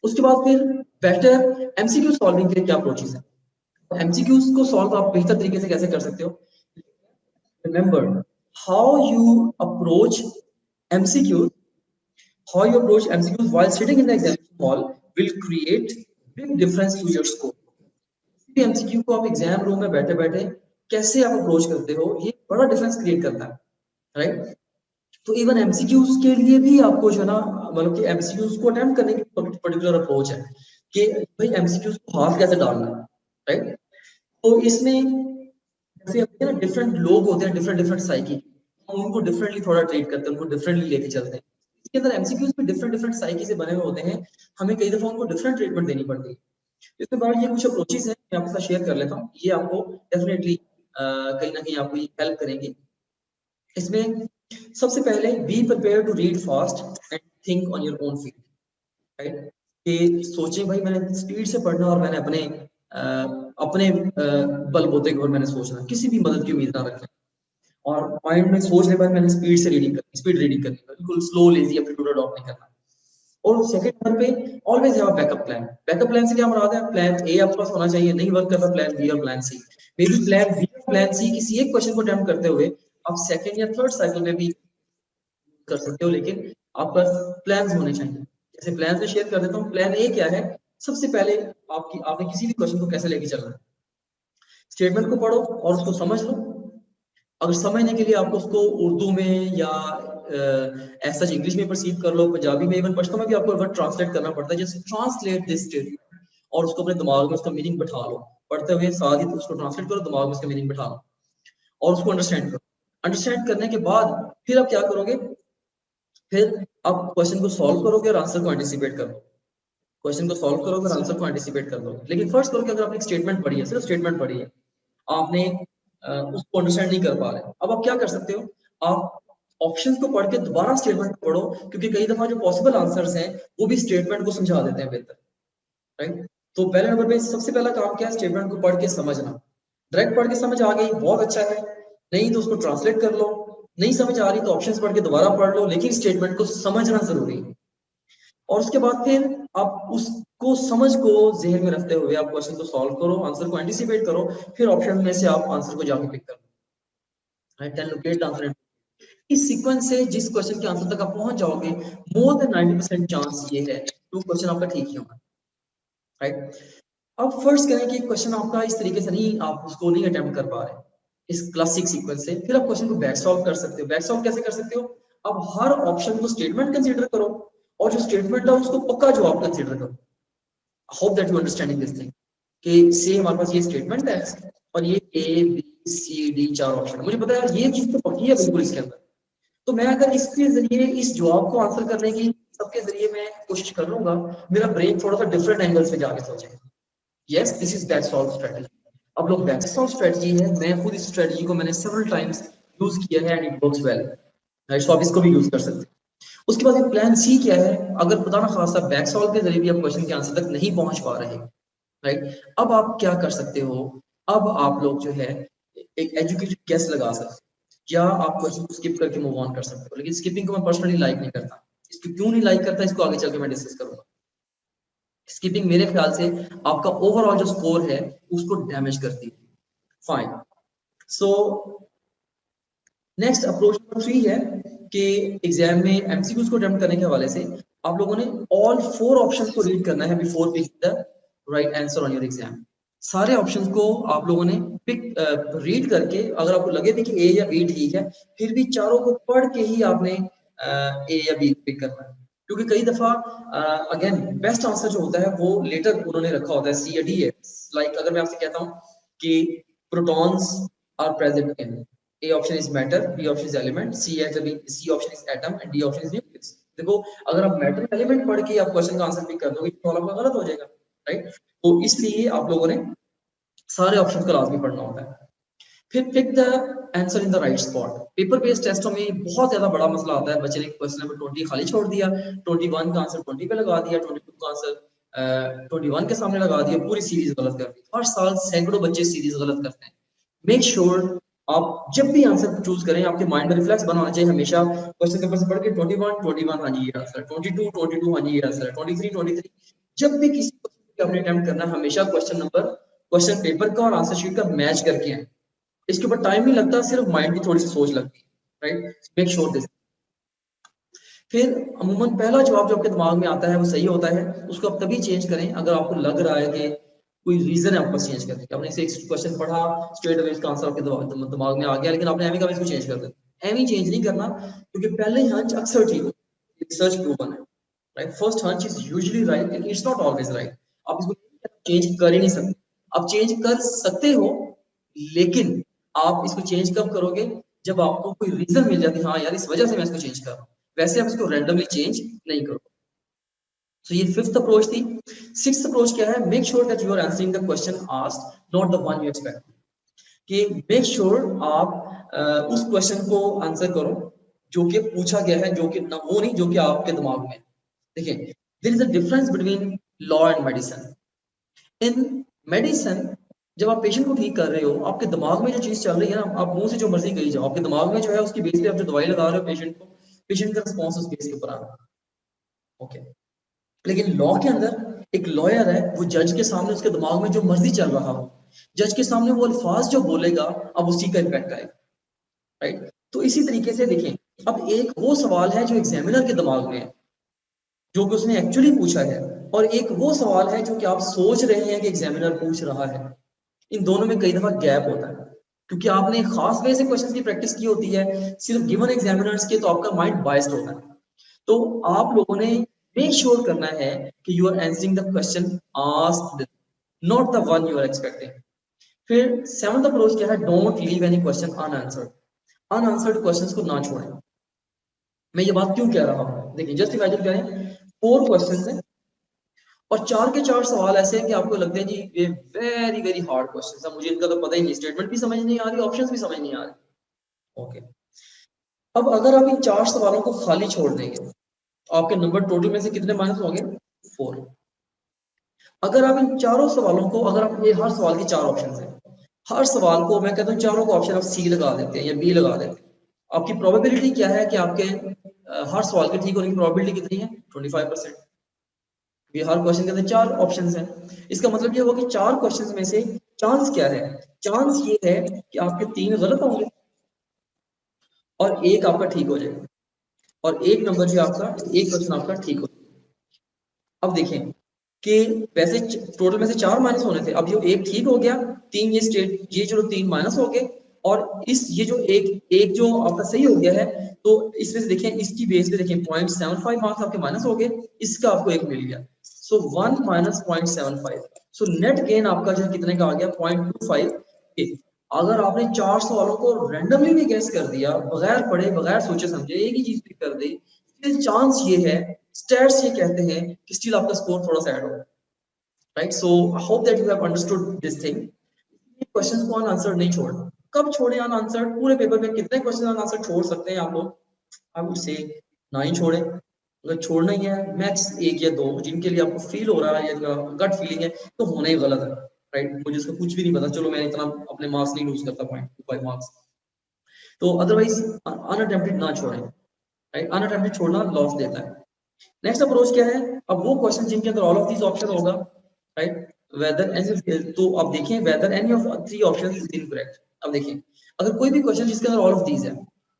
उसके बाद फिर बेटर एमसीक्यू सॉल्विंग के क्या अप्रोचेस है। एमसीक्यूज को सॉल्व आप बेहतर तरीके से कैसे कर सकते हो। Remember how you approach MCQs, how you approach MCQs while sitting in the examination hall will create big difference to your score। किसी MCQ को आप एग्जाम रूम में बैठे बैठे कैसे आप अप्रोच करते हो, ये बड़ा डिफरेंस क्रिएट करता है, राइट। तो इवन एमसीक्यूज के लिए भी आपको जो है ना, मतलब कि एमसीक्यूज को अटेम्प्ट करने की पर्टिकुलर अप्रोच है कि भाई एमसीक्यूज को हाथ कैसे डालना है, राइट। तो इसमें जैसे होते हैं ना, डिफरेंट लोग होते हैं, डिफरेंट डिफरेंट साइकी, हम उनको डिफरेंटली थोड़ा ट्रीट करते हैं, उनको डिफरेंटली लेके चलते हैं। इसके अंदर एमसीक्यूज भी डिफरेंट डिफरेंट साइकी से बने हुए होते हैं, हमें कई दफा उनको डिफरेंट ट्रीटमेंट देनी पड़ती है। इसके बाद ये कुछ अप्रोचेस हैं, मैं आपके साथ शेयर कर लेता हूँ, ये आपको डेफिनेटली कहीं ना कहीं आपको हेल्प करेंगे। इसमें सबसे पहले be prepare to read fast and think on your own field, right. कि सोचें भाई मैंने स्पीड से पढ़ना और मैंने अपने बलबूते के ऊपर मैंने सोचना, किसी भी मदद की उम्मीद ना रखें और माइंड में सोच ले भाई मैंने स्पीड से रीडिंग करनी, स्पीड रीडिंग करनी, बिल्कुल स्लो लेजी एप्टीट्यूड अडॉप्ट नहीं करना। और सेकंड नंबर पे always have a backup plan. Backup plan से क्या मुराद है, प्लान ए आपके पास होना चाहिए, नहीं वर्क करता प्लान बी और plan C. Maybe plan B और प्लान सी किसी एक क्वेश्चन को अटेम्प्ट करते हुए आप सेकंड या थर्ड साइकिल में भी कर सकते हो, लेकिन आपका प्लान्स होने चाहिए। जैसे प्लान में शेयर कर देता हूँ, प्लान ए क्या है, सबसे पहले आपने किसी भी क्वेश्चन को कैसे लेके चलना है, स्टेटमेंट को पढ़ो और उसको समझ लो। अगर समझने के लिए आपको उसको उर्दू में या ऐसा इंग्लिश में परसीव कर लो, पंजाबी में, इवन पश्तो में भी आपको वर्ड ट्रांसलेट करना पड़ता है, जस्ट ट्रांसलेट दिस स्टेटमेंट और उसको अपने दिमाग में उसका मीनिंग बैठा लो, पढ़ते हुए साथ ही उसको ट्रांसलेट करो, दिमाग में उसका मीनिंग बैठा लो और उसको अंडरस्टैंड करो। अंडरस्टैंड करने के बाद फिर आप क्या करोगे, फिर आप क्वेश्चन को सॉल्व करोगे और आंसर को एंटिसिपेट करो। क्वेश्चन को सॉल्व करोगे और आंसर को एंटिसिपेट कर दोगे। लेकिन फर्स्ट करो कि अगर आपने एक स्टेटमेंट पढ़ी है, सिर्फ स्टेटमेंट पढ़ी है, आपने उसको अंडरस्टैंड नहीं कर पा रहे, अब आप क्या कर सकते हो, आप ऑप्शंस को पढ़ के दोबारा स्टेटमेंट पढ़ो, क्योंकि कई दफा जो पॉसिबल आंसर्स हैं वो भी स्टेटमेंट को समझा देते हैं बेहतर, राइट। तो पहले नंबर पे सबसे पहला काम क्या है, स्टेटमेंट को पढ़ के समझना। डायरेक्ट पढ़ के समझ आ गई बहुत अच्छा है, नहीं तो उसको ट्रांसलेट कर लो, नहीं समझ आ रही तो ऑप्शंस पढ़ के दोबारा पढ़ लो, लेकिन स्टेटमेंट को समझना जरूरी है। और उसके बाद फिर आप उसको समझ को जहन में रखते हुए आप क्वेश्चन को सॉल्व करो, आंसर को एंटिसिपेट करो, फिर ऑप्शन में से आप आंसर को जाके पिक करो, right. Then locate the answer. इस सीक्वेंस से जिस क्वेश्चन के आंसर तक आप पहुंच जाओगे, मोर देन 90% चांस ये है तो क्वेश्चन आपका ठीक ही होगा, राइट। अब फर्स्ट करें कि क्वेश्चन आपका इस तरीके से नहीं, आप उसको नहीं अटेम्प्ट कर पा रहे इस क्लासिक सीक्वेंस से, फिर आप क्वेश्चन को बैक सॉल्व कर सकते हो। बैक सॉल्व कैसे कर सकते हो, अब हर ऑप्शन को स्टेटमेंट कंसीडर करो और जो स्टेटमेंट है उसको पक्का जवाब कंसीडर करो। Hope that you understanding this thing कि से हमारे पास ये स्टेटमेंट है और ये ए बी सी डी चार ऑप्शन, मुझे पता है ये चीज तो पक्की है बिल्कुल इसके अंदर, तो मैं अगर इसके जरिए इस जवाब को आंसर करने की सबके जरिए मैं कोशिश कर लूंगा, मेरा ब्रेन थोड़ा सा डिफरेंट एंगल से जाके सोचेगा। Yes, this is back solve strategy. अब लोग बैक सॉल्व स्ट्रेटजी है, मैं खुद इस स्ट्रेटजी को मैंने सेवरल टाइम्स यूज किया है and it works well, right. So आप इसको भी यूज कर सकते हैं। उसके बाद ये प्लान सी क्या है, अगर खुदा ना खासा बैक सॉल्व के जरिए भी आप क्वेश्चन के आंसर तक नहीं पहुंच पा रहे, राइट, अब आप क्या कर सकते हो, अब आप लोग जो है एक एजुकेटेड गेस लगा सकते हो या आप क्वेश्चन को स्किप करके मूव ऑन कर सकते हो। लेकिन स्किपिंग को मैं पर्सनली लाइक नहीं करता, इसको क्यों नहीं लाइक करता इसको आगे चल के मैं डिस्कस करूंगा। स्किपिंग मेरे ख्याल से आपका ओवरऑल जो स्कोर है उसको डैमेज करती है। Fine, so next approach number 3 है कि एग्जाम में एमसीक्यूज को अटेम्प्ट करने के हवाले से आप लोगों ने ऑल 4 ऑप्शंस को रीड करना है before picking the right answer on your exam. सारे ऑप्शंस को आप लोगों ने रीड करके, अगर आपको लगे भी कि ए या बी ठीक है, फिर भी चारों को पढ़ के ही आपने ए या बी पिक करना है, क्योंकि कई दफा अगेन बेस्ट आंसर जो होता है वो लेटर उन्होंने रखा होता है, सी या डी है। लाइक अगर मैं आपसे कहता हूँ कि protons are present in, A option is matter, B option is element, C option is atom and D option is nucleus। देखो अगर आप मैटर एलिमेंट पढ़ के आप क्वेश्चन का आंसर पिक कर दोगे तो आपका गलत हो जाएगा, राइट। तो इसलिए आप लोगों ने सारे ऑप्शन को लाजमी पढ़ना होता है। फिर pick the answer in the right spot. Paper based टेस्टों में बहुत ज्यादा बड़ा मसला आता है, बच्चे ने क्वेश्चन नंबर 20 खाली छोड़ दिया, 21 का आंसर 20 पे लगा दिया, 22 का आंसर 21 के सामने लगा दिया, पूरी सीरीज गलत कर दी। हर साल सैकड़ों बच्चे सीरीज गलत करते हैं। मेक श्योर आप जब भी आंसर चूज करें आपके माइंड में रिफ्लेक्स बनाना चाहिए हमेशा, क्वेश्चन पेपर से पढ़ के 21 हाँ जी ये आंसर, 22 हाँ जी ये आंसर, 23 जब भी किसी क्वेश्चन आपने अटेम्प्ट करना है, हमेशा क्वेश्चन पेपर का और आंसर शीट का मैच करके आए। इसके ऊपर टाइम नहीं लगता, सिर्फ माइंड की थोड़ी सी सोच लगती है, राइट? Make sure this. फिर अमूमन पहला जवाब जो आपके दिमाग में आता है वो सही होता है, उसको आप तभी चेंज करें अगर आपको लग रहा है कि कोई रीजन है आपको चेंज करने का। आपने एक क्वेश्चन पढ़ा, स्ट्रेट अवे इसका आंसर आपके दिमाग में आ गया, लेकिन आपने एमी का इसको चेंज कर दिया। एमी चेंज नहीं करना, क्योंकि पहले हंच अक्सर ठीक हो, रिसर्च प्रूवन है, right? First hunch is usually right, लेकिन इट्स नॉट ऑलवेज राइट। आप इसको चेंज कर ही नहीं सकते। आप चेंज कर सकते हो, लेकिन आप इसको चेंज कब करोगे? जब आपको कोई रीजन मिल जाती है, हाँ यार इस वजह से मैं इसको चेंज कर रहा हूँ। वैसे आप इसको रैंडमली चेंज नहीं करो। तो ये फिफ्थ अप्रोच थी। सिक्स्थ अप्रोच क्या है? Make sure that you are answering the question asked, not the one you expect. कि मेक श्योर आप उस क्वेश्चन को आंसर करो जो कि पूछा गया है, जो कि ना वो नहीं जो कि आपके दिमाग में। देखिए, there is a difference between law and medicine. In medicine, जब आप पेशेंट को ठीक कर रहे हो, आपके दिमाग में जो चीज चल रही है ना, आप मुंह से जो मर्जी कही जाओ, आपके दिमाग में जो है उसकी बेस पे आप जो दवाई लगा रहे हो पेशेंट को, पेशेंट का रिस्पॉन्स उस बेस के ऊपर आ रहा है। ओके। लेकिन लॉ के अंदर एक लॉयर है, वो जज के सामने उसके दिमाग में जो मर्जी चल रहा हो, जज के सामने वो अल्फाज जो बोलेगा, अब उसी का इम्पैक्ट आएगा, राइट? तो इसी तरीके से देखें, अब एक वो सवाल है जो एग्जामिनर के दिमाग में है, जो कि उसने एक्चुअली पूछा है, और एक वो सवाल है जो कि आप सोच रहे हैं कि एग्जामिनर पूछ रहा है। इन दोनों में कई दफा गैप होता है, क्योंकि आपने खास वे से क्वेश्चन की प्रैक्टिस की होती है सिर्फ गिवन एग्जामिनर्स के, तो आपका माइंड बायस्ड होता है। तो आप लोगों ने मेक श्योर करना है कि you are answering the question asked, not the one you are expecting. फिर सेवंथ अप्रोच क्या है? Don't leave any question unanswered. Unanswered questions को ना छोड़ें। मैं ये बात क्यों कह रहा हूं? देखिए, जस्ट इमेजिन करें 4 क्वेश्चंस हैं और 4 के 4 सवाल ऐसे हैं कि आपको लगते हैं जी ये वेरी वेरी हार्ड क्वेश्चंस है, मुझे इनका तो पता ही नहीं, स्टेटमेंट भी समझ नहीं आ रही, ऑप्शंस भी समझ नहीं आ रहे। ओके। अब अगर आप इन 4 सवालों को खाली छोड़ देंगे, आपके नंबर टोटल में से कितने माइनस होंगे? 4। अगर आप इन चारों सवालों को, अगर आप ये हर सवाल की 4 ऑप्शन है, हर सवाल को मैं कहता हूँ चारों को ऑप्शन आप सी लगा देते हैं या बी लगा देते हैं, आपकी प्रोबेबिलिटी क्या है कि आपके हर सवाल के ठीक होने की प्रोबेबिलिटी कितनी है? 25%। ये हर क्वेश्चन के अंदर 4 ऑप्शंस हैं। इसका मतलब ये हुआ कि 4 क्वेश्चंस में से चांस क्या है? चांस ये है कि आपके 3 गलत होंगे और एक आपका ठीक हो जाएगा, और एक नंबर जो आपका, एक क्वेश्चन आपका ठीक हो जाएगा। अब देखें कि वैसे टोटल में से 4 माइनस होने थे, अब ये एक ठीक हो गया, 3 ये जो 3 माइनस हो गए, और इस ये जो एक जो आपका सही हो गया है, तो इसमें से देखें, इसकी बेस पे देखें 0.75 मार्क्स आपके माइनस हो गए, इसका आपको एक मिल गया। सो 1 माइनस 0.75, सो नेट गेन आपका जो कितने का आ गया? 0.25। अगर आपने 4 सवालों को रैंडमली भी गैस कर दिया, बगैर पढ़े बगैर सोचे समझे एक ही चीज पिक कर दी, चांस ये है, स्टैट्स ये कहते हैं कि स्टिल आपका स्कोर थोड़ा सा ऐड होगा, right? So I hope that you have understood this thing. Questions को अनआंसर्ड नहीं छोड़ना। कब छोड़े अनआंसर्ड? पूरे पेपर में कितने क्वेश्चन अनआंसर्ड छोड़ सकते हैं आप लोग? आई वुड से ना ही छोड़े। अगर छोड़ना ही है, मैक्स 1 या 2 जिनके लिए आपको फील हो रहा है या गट फीलिंग है, तो होना ही गलत है, राइट? मुझे इसका कुछ भी नहीं पता, चलो मैं इतना अपने मार्क्स नहीं लूज करता, 0.25 मार्क्स। तो अदरवाइज अनअटेम्प्टेड ना छोड़ें, राइट? अनअटेम्प्टेड छोड़ना लॉस देता है। नेक्स्ट अप्रोच क्या है? अब वो क्वेश्चन जिनके अंदर ऑल ऑफ दीज ऑप्शन होगा, राइट? वेदर एनी, तो अब देखिए whether any of 3 options is incorrect. अब देखिए, अगर कोई भी क्वेश्चन जिसके अंदर ऑल ऑफ दीज है,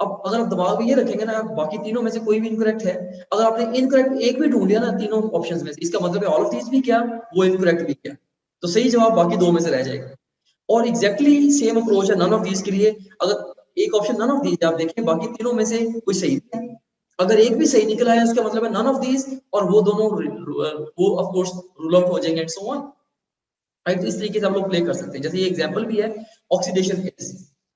अब अगर आप दिमाग में ये रखेंगे ना, बाकी तीनों में से कोई भी इनकरेक्ट है, अगर आपने इनकरेक्ट एक भी ढूंढ लिया ना तीनों ऑप्शंस में से, इसका मतलब है ऑल ऑफ दीज भी क्या, वो इनकरेक्ट भी क्या, तो सही जवाब बाकी 2 में से रह जाएगा। और एग्जैक्टली सेम अप्रोच है नन ऑफ दीज के लिए। अगर एक ऑप्शन नन ऑफ दीज आप देखें, बाकी तीनों में से कोई सही नहीं है, अगर एक भी सही निकला है इसका मतलब है नन ऑफ दीज, और वो दोनों वो ऑफ कोर्स रूल आउट हो जाएंगे एंड सो ऑन, राइट? इस तरीके से हम लोग प्ले कर सकते हैं। जैसे ये एग्जांपल भी है ऑक्सीडेशन केस।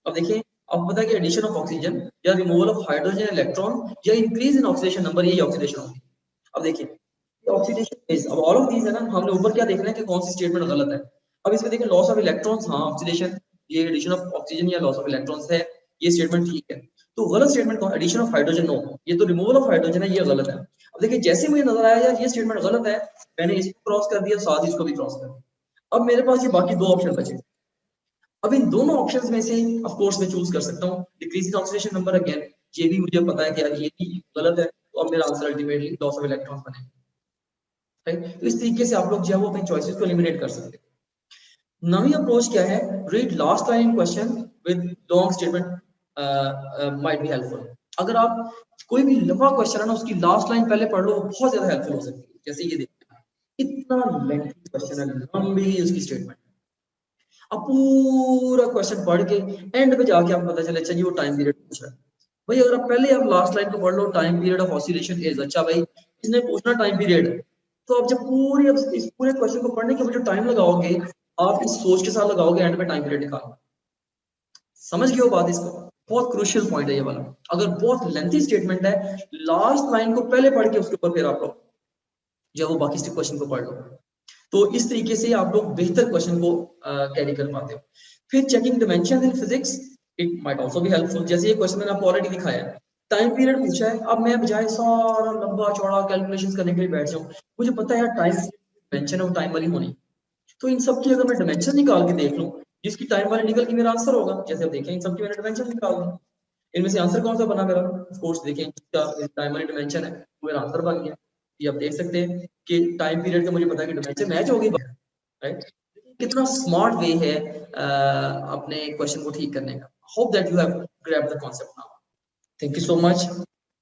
अब देखिए, आपको पता है कि एडिशन ऑफ ऑक्सीजन या रिमूवल ऑफ हाइड्रोजन इलेक्ट्रॉन या इंक्रीज इन ऑक्सीडेशन नंबर, यही ऑक्सीडेशन होगी। अब देखिए ऑक्सीडेशन फेज, अब ऑल ऑफ दीज है ना, हमने ऊपर क्या देखना है कि कौन सी स्टेटमेंट गलत है। अब इसमें देखिए लॉस ऑफ इलेक्ट्रॉन्स, हाँ ऑक्सीडेशन, ये एडिशन ऑफ ऑक्सीजन या लॉस ऑफ इलेक्ट्रॉन्स है, ये स्टेटमेंट ठीक है। तो गलत स्टेटमेंट कौन? एडिशन ऑफ हाइड्रोजन, नो, ये तो रिमूवल ऑफ हाइड्रोजन है, ये गलत है। अब देखिए जैसे मुझे नजर आया यार ये स्टेटमेंट गलत है, मैंने इसको क्रॉस कर दिया, साथ ही इसको भी क्रॉस कर दिया। अब मेरे पास ये बाकी 2 ऑप्शन बचे। अब इन दोनों ऑप्शंस में से ऑफ कोर्स मैं चूज कर सकता हूँ decrease in oxidation number, again ये भी मुझे पता है कि यार ये भी गलत है, तो अब मेरा answer ultimately loss of electrons बनेगा। राइट। तो इस तरीके से आप लोग जो है वो अपनी चॉइसेस को एलिमिनेट कर सकते हैं। नवी अप्रोच क्या है, read last line in question with long statement might be helpful. अगर आप कोई भी लंबा क्वेश्चन है ना उसकी लास्ट लाइन पहले पढ़ लो, बहुत ज्यादा हेल्पफुल हो सकती है। जैसे ये देखिए इतना लेंथी क्वेश्चन है, लंबी उसकी स्टेटमेंट, अब पूरा क्वेश्चन पढ़ के एंड पे जाके आपको पता चले अच्छा जी वो टाइम पीरियड पूछ रहा है। भाई अगर आप पहले आप लास्ट लाइन को पढ़ लो, time period of oscillation is, अच्छा भाई इसने पूछना टाइम पीरियड, तो आप जब पूरी अब इस पूरे क्वेश्चन को पढ़ने के बाद जो टाइम लगाओगे, आप इस सोच के साथ लगाओगे एंड पे टाइम पीरियड निकालो। समझ गए हो बात इसको? बहुत क्रूशियल पॉइंट है ये वाला। अगर बहुत लेंथी स्टेटमेंट है, लास्ट लाइन को पहले पढ़ के उसके ऊपर फिर आप लोग जब वो बाकी क्वेश्चन को पढ़ लो, तो इस तरीके से आप लोग बेहतर क्वेश्चन को कैरी कर पाते हो। फिर checking dimension in physics, it might also be helpful. जैसे ये क्वेश्चन मैंने आपको ऑलरेडी दिखाया है, टाइम पीरियड पूछा है, अब मैं बजाय सारा लंबा चौड़ा कैलकुलेशंस करने के लिए बैठ जाऊं, मुझे पता है यार टाइम डिमेंशन है वो टाइम वाली होनी, तो इन सब की अगर मैं डिमेंशन निकाल के देख लूं, जिसकी टाइम वाली निकल के मेरा आंसर होगा। जैसे अब देखें इन सब की मैंने डिमेंशन निकाल दी, इनमें से आंसर कौन सा बना मेरा? ऑफ कोर्स देखें इसका टाइम वाली डिमेंशन है, वो मेरा आंसर बन गया। ये आप देख सकते हैं कि टाइम पीरियड का मुझे पता है कि डिमेंशन मैच होगी, राइट। कितना स्मार्ट वे है अपने क्वेश्चन को ठीक करने का। Hope that you have grabbed the concept now. Thank you so much.